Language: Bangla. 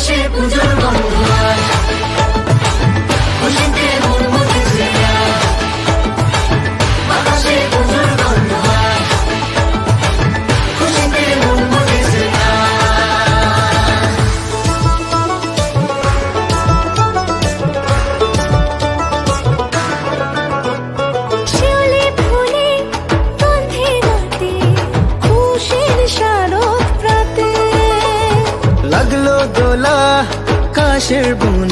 বাতাসে পুজোর গন্ধ আজ, খুশিতে মন মতেছে আজ। বাতাসে পুজোর গন্ধ আজ, খুশিতে মন মতেছে আজ। শিউলি ফুলে গন্ধে রাতে, খুশির শারদ প্রাতে। লাগলো দোলা কাশের বুন